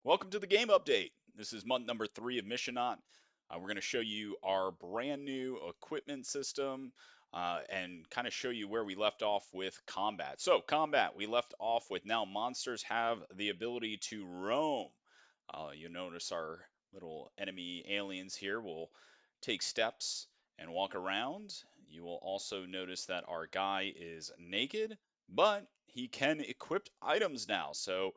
Welcome to the game update. This is month number 3 of Missionaut. We're going to show you our brand new equipment system and kind of show you where we left off with combat. So, combat, we left off with now monsters have the ability to roam. You'll notice our little enemy aliens here will take steps and walk around. You will also notice that our guy is naked, but he can equip items now. So,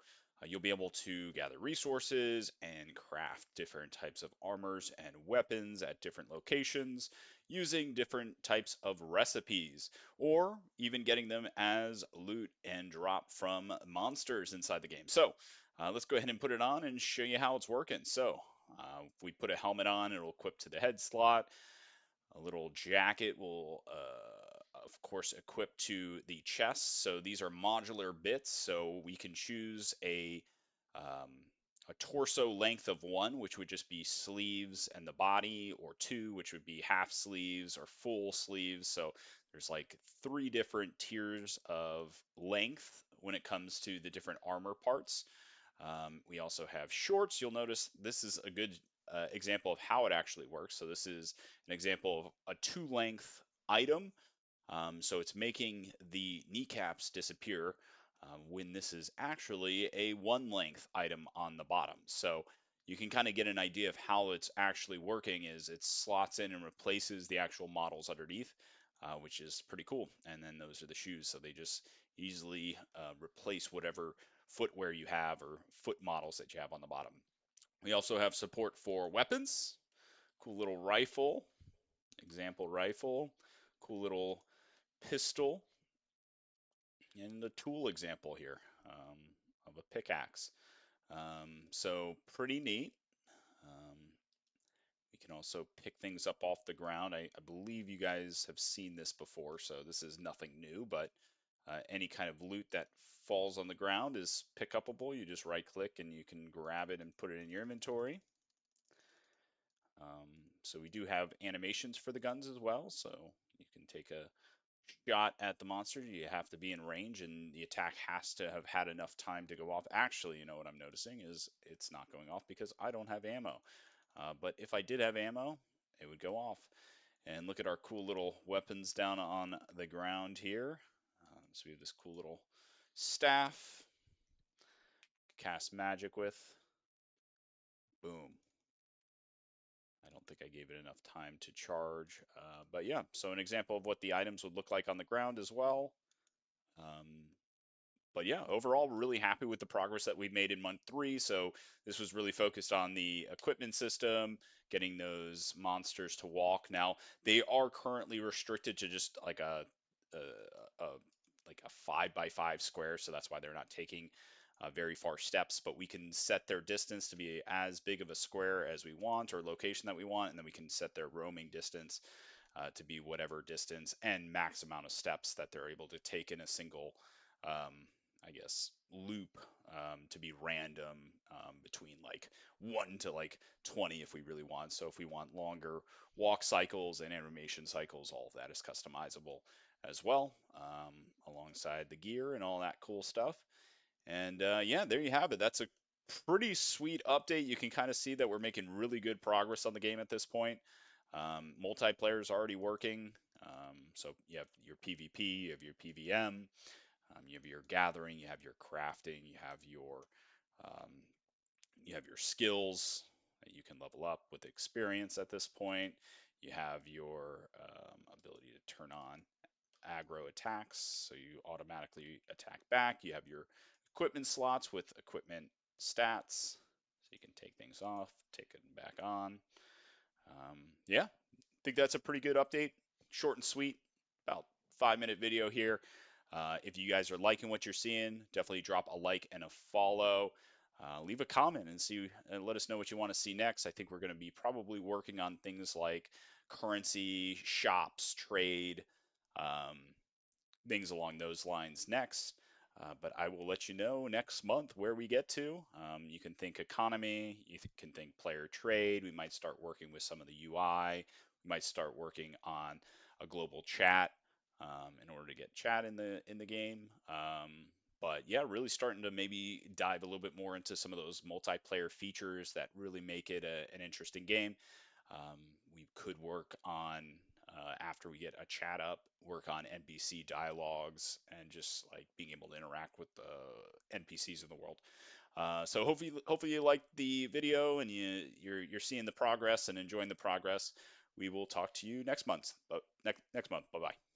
you'll be able to gather resources and craft different types of armors and weapons at different locations using different types of recipes, or even getting them as loot and drop from monsters inside the game. So let's go ahead and put it on and show you how it's working. So if we put a helmet on, it'll equip to the head slot. A little jacket will, of course, equip to the chest. So these are modular bits, so we can choose a torso length of 1, which would just be sleeves and the body, or 2, which would be half sleeves or full sleeves. So there's like 3 different tiers of length when it comes to the different armor parts. We also have shorts. You'll notice this is a good example of how it actually works. So this is an example of a 2-length item. So it's making the kneecaps disappear when this is actually a 1-length item on the bottom. So you can kind of get an idea of how it's actually working is it slots in and replaces the actual models underneath, which is pretty cool. And then those are the shoes. So they just easily replace whatever footwear you have or foot models that you have on the bottom. We also have support for weapons. Cool little rifle, example rifle, cool little pistol, and a tool example here of a pickaxe. So pretty neat. Um, we can also pick things up off the ground. I believe you guys have seen this before, so this is nothing new, but any kind of loot that falls on the ground is pick upable. You just right click and you can grab it and put it in your inventory. So we do have animations for the guns as well, so you can take a shot at the monster. You have to be in range, and the attack has to have had enough time to go off. Actually, you know what I'm noticing is it's not going off because I don't have ammo. But if I did have ammo, it would go off. And look at our cool little weapons down on the ground here. So we have this cool little staff, cast magic with. Boom. I don't think I gave it enough time to charge. But yeah, so an example of what the items would look like on the ground as well. Um, but yeah, overall, we're really happy with the progress that we've made in month 3. So this was really focused on the equipment system, getting those monsters to walk. Now they are currently restricted to just like a, a like a 5 by 5 square, so that's why they're not taking very far steps. But we can set their distance to be as big of a square as we want, or location that we want, and then we can set their roaming distance to be whatever distance and max amount of steps that they're able to take in a single I guess, loop to be random between like 1 to like 20 if we really want. So if we want longer walk cycles and animation cycles, all of that is customizable as well, alongside the gear and all that cool stuff. And yeah, there you have it. That's a pretty sweet update. You can kind of see that we're making really good progress on the game at this point. Multiplayer is already working. So you have your PvP, you have your PvM, you have your gathering, you have your crafting, um, you have your skills that you can level up with experience at this point. You have your ability to turn on aggro attacks, so you automatically attack back. You have your equipment slots with equipment stats, so you can take things off, take it back on. Yeah, I think that's a pretty good update. Short and sweet, about 5-minute video here. If you guys are liking what you're seeing, definitely drop a like and a follow. Leave a comment and see and let us know what you want to see next. I think we're going to be probably working on things like currency, shops, trade, um, things along those lines next. But I will let you know next month where we get to. You can think economy, can think player trade. We might start working with some of the UI. We might start working on a global chat in order to get chat in the game. But yeah, really starting to maybe dive a little bit more into some of those multiplayer features that really make it an interesting game. Um, we could work on, after we get a chat up, work on NPC dialogues and just like being able to interact with the NPCs in the world. So hopefully you liked the video and you're seeing the progress and enjoying the progress. We will talk to you next month. Next month. Bye bye.